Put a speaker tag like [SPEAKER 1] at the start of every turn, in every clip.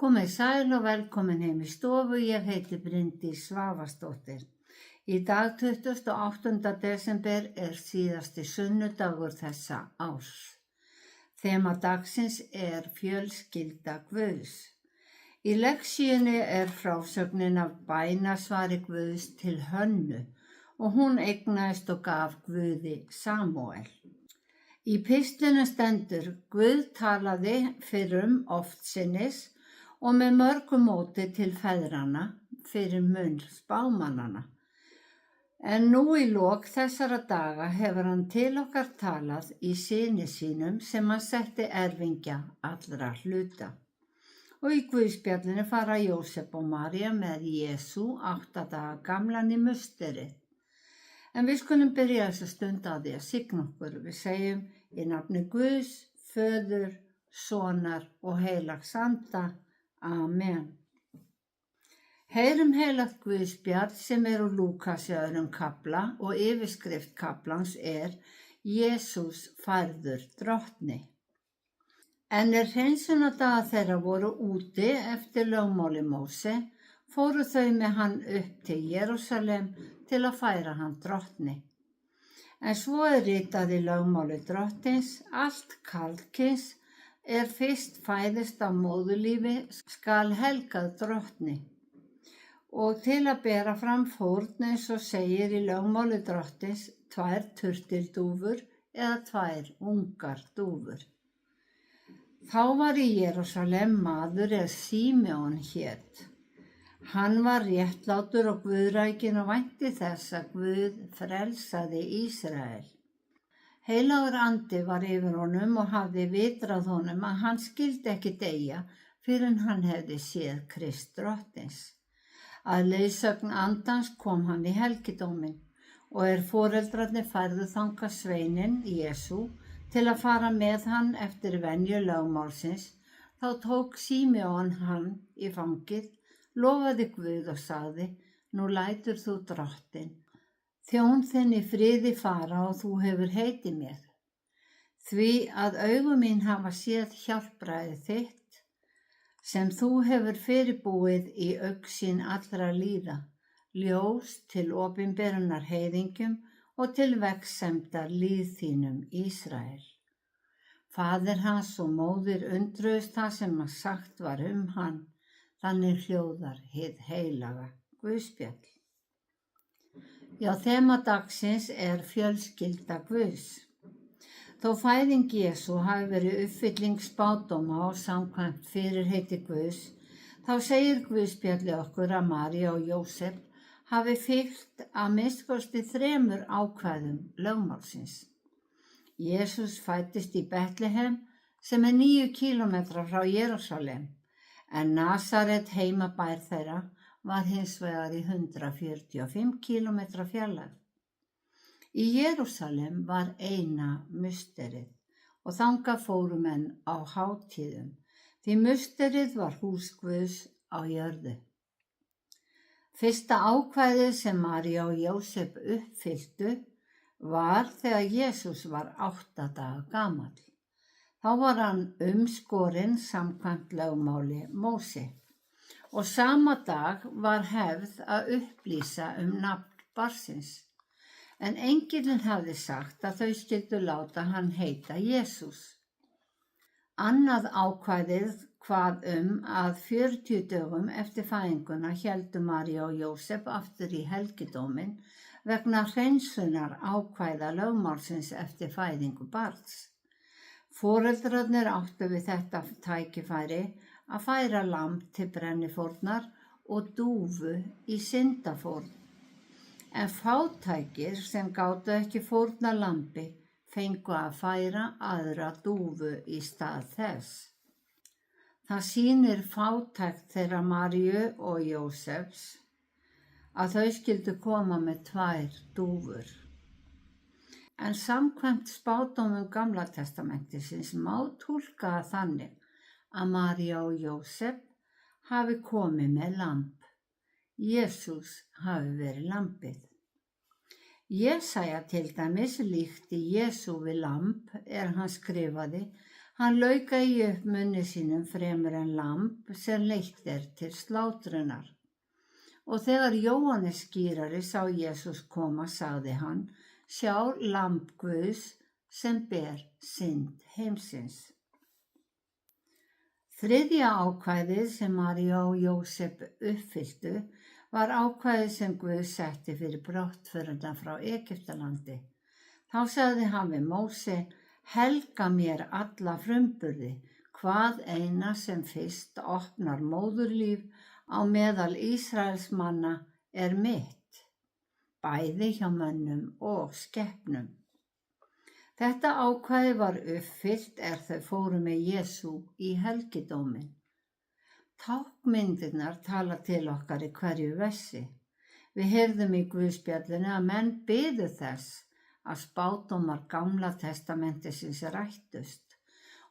[SPEAKER 1] Komið sæl og velkomin heim í stofu, ég heiti Bryndís Svavarsdóttir. Í dag 28. desember er síðasti sunnudagur þessa árs. Þema dagsins er fjölskylda Guðs. Í lektíunni er frásögnin af bænasvari Guðs til Hönnu og hún eignaðist og gaf Guði Samúel. Í pistlinu stendur: Guð talaði fyrrum oftsinnis og með mörgu móti til feðranna fyrir munn spámannanna. En nú í lok þessara daga hefur hann til okkar talað í syni sínum sem hann setti erfingja allra hluta. Og í Guðspjallinu fara Jósef og María með Jesú 8 daga gamlan í musterið. En við skulum byrja þessa stund á því að signa okkur. Við segjum í nafni Guðs, Föður, Sonar og Heilags Anda. Amen. Heyrum heilagt Guðspjall sem er úr Lúkasi 2. kafla og yfirskrift kaflans er Jesús færður drottni. En hreinsunardagar þeirra voru úti eftir lögmáli Móse, fóru þau með hann upp til Jerúsalem til að færa hann drottni. En svo er ritað í lögmáli drottins: allt karlkyns er fyrst fæðist af móðurlífi skal helgað drottni. Og til að bera fram fórn eins og segir í lögmáli drottins 2 turtildúfur eða 2 ungar dúfur. Þá var í Jerúsalem maður Símeon hét. Hann var réttlátur og guðrækinn og vænti þess að Guð frelsaði Ísrael. Heilagur andi var yfir honum og hafði vitrað honum að hann skyldi ekki deyja fyrr en hann hefði séð Krist drottins. Að leiðsögn andans kom hann í helgidóminn og foreldrarnir færðu þangað sveininn Jesú til að fara með hann eftir venju lögmálsins, þá tók Símeon hann í fangið, lofaði Guð og sagði: nú lætur þú drottinn þjón þinn í friði fara og þú hefur heitið mér. Því að augu mín hafa séð hjálpræði þitt, sem þú hefur fyrirbúið í augsýn allra líða, ljós til opinberunar heiðingjum og til vegssemdar líð þínum Ísrael. Faðir hans og móðir undruðust það sem sagt var hann, þannig hljóðar hið heilaga Guðspjall. Já, þema dagsins er fjölskylda Guðs. Þó fæðing Jesú hafi verið uppfylling spádóma og samkvæmt fyrirheiti Guðs, þá segir Guðspjalli okkur að María og Jósef hafi fylgt að minnstkosti 3 ákvæðum lögmálsins. Jesús fæddist í Betlehem sem er 9 kílómetra frá Jerúsalem, en Nasaret heimabær þeirra var hins vegar í 145 kílómetra fjarlægð. Í Jerúsalem var eina musterið og þangað fóru menn á hátíðum, því musterið var hús Guðs á jörðu. Fyrsta ákvæðið sem María og Jósef uppfylltu var þegar Jesús var 8 daga gamall. Þá var hann umskorinn samkvæmt lögmáli Móse. Og sama dag var hefð að upplýsa nafn barnsins, en engillinn hafði sagt að þau skyldu láta hann heita Jesús. Annað ákvæðið kvað að 40 dögum eftir fæðinguna héldu María og Jósef aftur í helgidóminn vegna hreinsunar ákvæða lögmálsins eftir fæðingu barns. Foreldrarnir áttu við þetta tækifæri að færa lamb til brennifórnar og dúfu í syndafórn. En fátækir sem gátu ekki fórna lambi fengu að færa aðra dúfu í stað þess. Það sýnir fátækt þeirra Maríu og Jósefs að þau skyldu koma með 2 dúfur. En samkvæmt spádómum Gamla testamentisins má túlka það þannig að María og Jósef hafi komið með lamb. Jesús hafi verið lambið. Jesaja til dæmis líkti Jesú við lamb hann skrifaði: Hann lauk eigi upp munni sínum fremur en lamb sem leitt til slátrunar. Og þegar Jóhannes skírari sá Jesús koma, sagði hann: Sjá lamb Guðs sem ber synd heimsins. Þriðja ákvæðið sem María og Jósef uppfylltu var ákvæðið sem Guð setti fyrir brottförina frá Egyptalandi. Þá sagði hann við Móse: Helga mér alla frumburði, hvað eina sem fyrst opnar móðurlíf á meðal Ísraels manna er mitt, bæði hjá mönnum og skepnum. Þetta ákvæði var uppfyllt þau fóru með Jesú í helgidóminn. Táknmyndirnar tala til okkar í hverju versi. Við heyrðum í Guðspjallinu að menn biðu þess að spádómar Gamla testamentisins rættust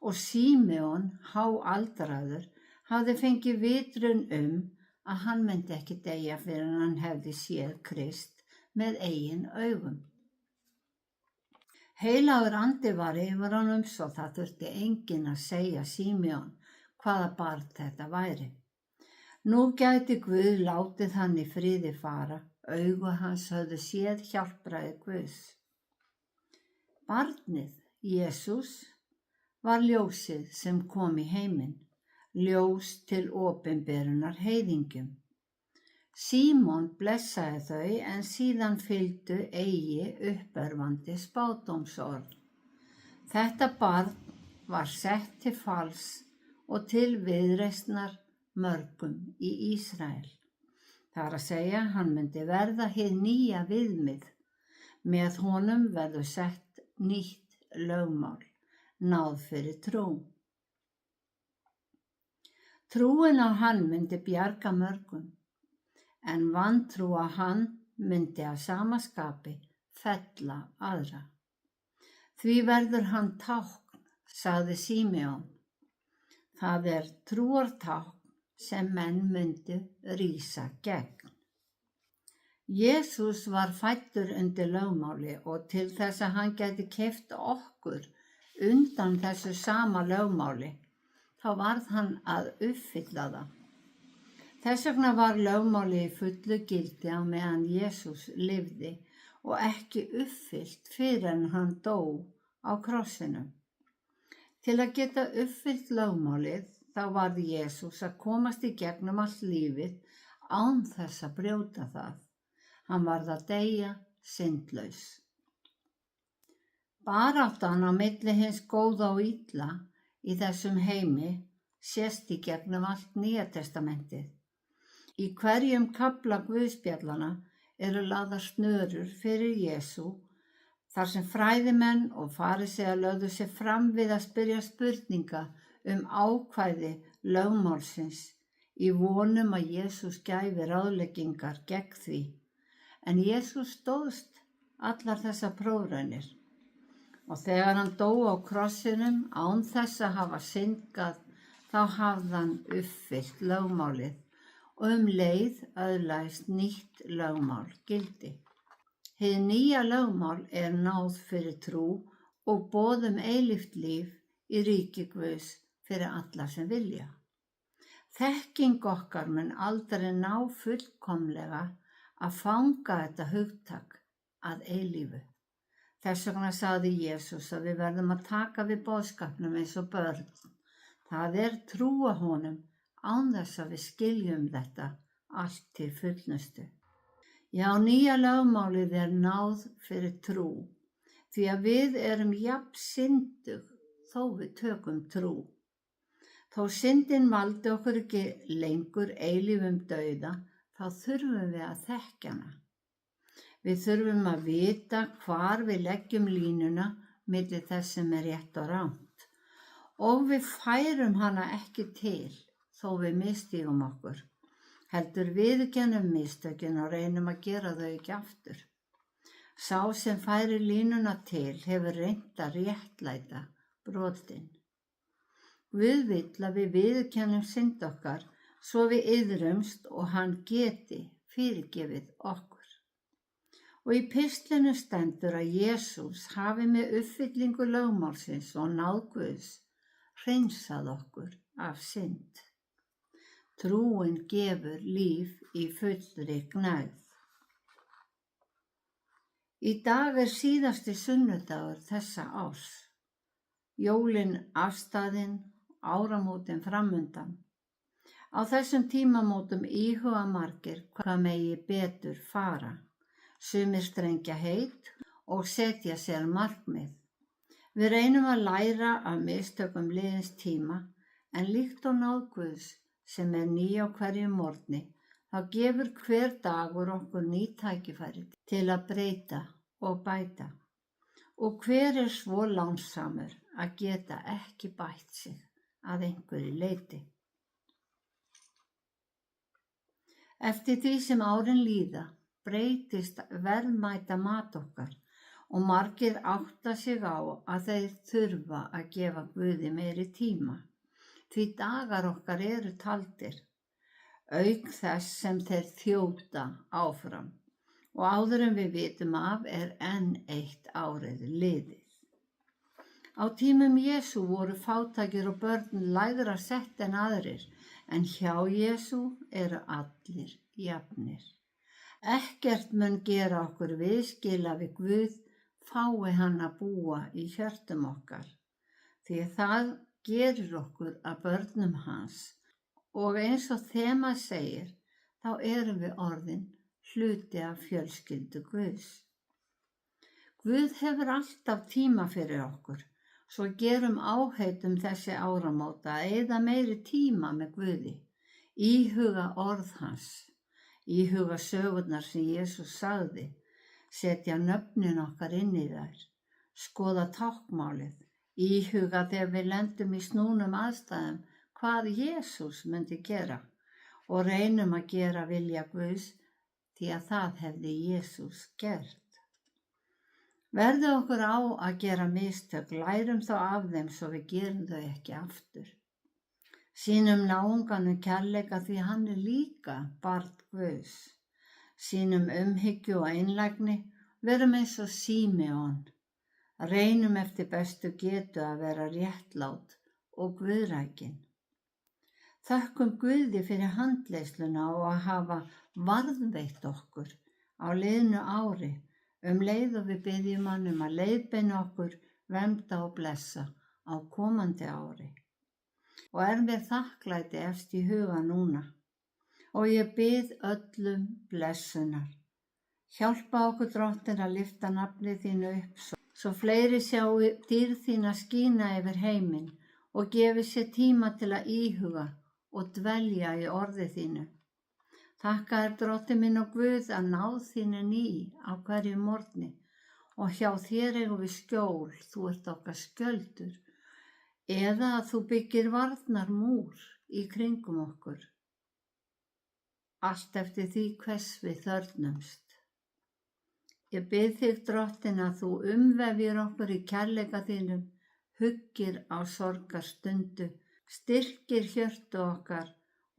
[SPEAKER 1] og Símeon, háaldraður, hafði fengið vitrun að hann myndi ekki deyja fyrr en hann hefði séð Krist með eigin augum. Heilagur andi var yfir honum svo það þurfti enginn að segja Símeon hvaða barn þetta væri. Nú gæti Guð látið hann í friði fara, augu hans höfðu séð hjálpræði Guðs. Barnið, Jesús, var ljósið sem kom í heiminn, ljós til opinberunar heiðingjum. Símon blessaði þau en síðan fylgdu eigi uppörvandi spádómsorð. Þetta barn var sett til falls og til viðreisnar mörgum í Ísrael. Það er að segja, hann myndi verða hið nýja viðmið. Með honum verður sett nýtt lögmál, náð fyrir trú. Trúin á hann myndi bjarga mörgum, en vantrú á hann myndi að sama skapi fella aðra. Því verður hann tákn, sagði Símeon. Það er trúartákn sem menn myndu rísa gegn. Jesús var fæddur undir lögmáli og til þess að hann gæti keypt okkur undan þessu sama lögmáli, þá varð hann að uppfylla það. Þess vegna var lögmáli í fullu gildi á meðan Jesús lifði og ekki uppfyllt fyrr en hann dó á krossinum. Til að geta uppfyllt lögmálið þá varð Jesús að komast í gegnum allt lífið án þess að brjóta það. Hann varð að deyja syndlaus. Baráttan á milli hins góða og illa í þessum heimi sést í gegnum allt Nýja testamentið. Í hverjum kafla Guðspjallanna eru lagðar snörur fyrir Jesú, þar sem fræðimenn og farisear lögðu sig fram við að spyrja spurninga ákvæði lögmálsins í vonum að Jesús gæfi ráðleggingar gegn því. En Jesús stóðst allar þessar prófraunir og þegar hann dó á krossinum án þess að hafa syndgað, þá hafði hann uppfyllt lögmálið og leið öðlaðist nýtt lögmál gildi. Hið nýja lögmál er náð fyrir trú og boð eilíft líf í ríki Guðs fyrir alla sem vilja. Þekking okkar mun aldrei ná fullkomlega að fanga þetta hugtak að eilífu. Þess vegna sagði Jesús að við verðum að taka við boðskapnum eins og börn. Það er trúa honum án þess að við skiljum þetta allt til fullnustu. Já, nýja lögmálið er náð fyrir trú, því að við erum jafn syndug þó við tökum trú. Þó syndin valdi okkur ekki lengur eilífum dauða, þá þurfum við að þekkja hana. Við þurfum að vita hvar við leggjum línuna milli þess sem er rétt og rangt. Og við færum hana ekki til þó við misstígum okkur. Heldur viðurkennum mistökin og reynum að gera þau ekki aftur. Sá sem færir línuna til hefur reynt að réttlæta brotin. Guð vill að við viðurkennum synd okkar svo við iðrumst og hann geti fyrirgefið okkur. Og í pistlinu stendur að Jesús hafi með uppfyllingu lögmálsins og náð Guðs hreinsað okkur af synd. Trúin gefur líf í fullri gnægð. Í dag síðasti sunnudagur þessa árs. Jólin afstaðin, áramótin framundan. Á þessum tímamótum íhuga margir hvað megi betur fara. Sumir strengja heit og setja sér markmið. Við reynum að læra af mistökum liðins tíma, en líkt og náð Guðs sem ný á hverjum morgni, þá gefur hver dagur okkur ný tækifæri til að breyta og bæta. Og hver svo lánsamur að geta ekki bætt sig að einhverju leyti. Eftir því sem árin líða breytist verðmæta mat okkar og margir átta sig á að þeir þurfa að gefa Guði meiri tíma, því dagar okkar eru taldir, auk þess sem þeir þjóta áfram, og áður en við vitum af enn eitt árið liðið. Á tímum Jesú voru fátækir og börn lægra sett en aðrir, en hjá Jesú eru allir jafnir. Ekkert mun gera okkur viðskila við Guð, fái hann að búa í hjörtum okkar, því það gerir okkur að börnum hans, og eins og þema segir, þá erum við orðin hluti af fjölskyldu Guðs. Guð hefur alltaf tíma fyrir okkur, svo gerum áheit þessi áramóta að eyða meiri tíma með Guði, íhuga orð hans, íhuga sögurnar sem Jesús sagði, setja nöfnin okkar inn í þær, skoða táknmálið, íhuga þegar við lendum í snúnum aðstæðum hvað Jesús myndi gera og reynum að gera vilja Guðs, því að það hefði Jesús gert. Verði okkur á að gera mistök, lærum þá af þeim svo við gerum þau ekki aftur. Sýnum náunganum kærleika því hann líka barn Guðs. Sýnum umhyggju og einlægni, verum eins og Símeon. Reynum eftir bestu getu að vera réttlát og guðrækin. Þökkum Guði fyrir handleiðsluna og að hafa varðveitt okkur á liðnu ári, leið og við biðjum hann að leiðbeina okkur, vernda og blessa á komandi ári. Og mér þakklæti efst í huga núna. Og ég bið öllum blessunar. Hjálpa okkur Drottinn að lyfta nafnið þínu upp, svo fleiri sjái dýrð þína skína yfir heiminn og gefi sér tíma til að íhuga og dvelja í orði þínu. Þakka Drottinn minn og Guð að náð þín ný á hverjum morgni, og hjá þér eigum við skjól, þú ert okkar skjöldur, eða að þú byggir varnarmúr í kringum okkur. Allt eftir því hvers við þörfnumst. Ég bið þig Drottinn að þú umvefjir okkur í kærleika þínum, huggir á sorgarstundu, styrkir hjörtu okkar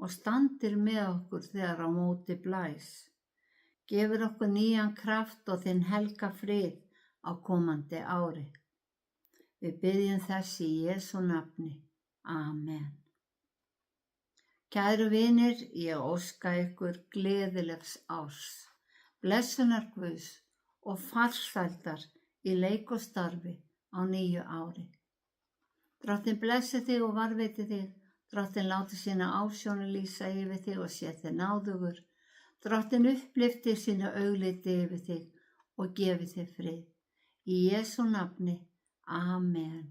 [SPEAKER 1] og standir með okkur þegar á móti blæs. Gefur okkur nýjan kraft og þinn helga frið á komandi ári. Við biðjum þess í Jesú nafni. Amen. Kæru vinir, ég óska ykkur gleðilegs árs, blessunar Guðs og farsældar í leik og starfi á nýju ári. Drottinn blessi þig og varveiti þig. Drottinn láti sína ásjónu lýsa yfir þig og sé þig náðugur. Drottinn upplyfti sína augliti yfir þig og gefi þig frið. Í Jesú nafni. Amen.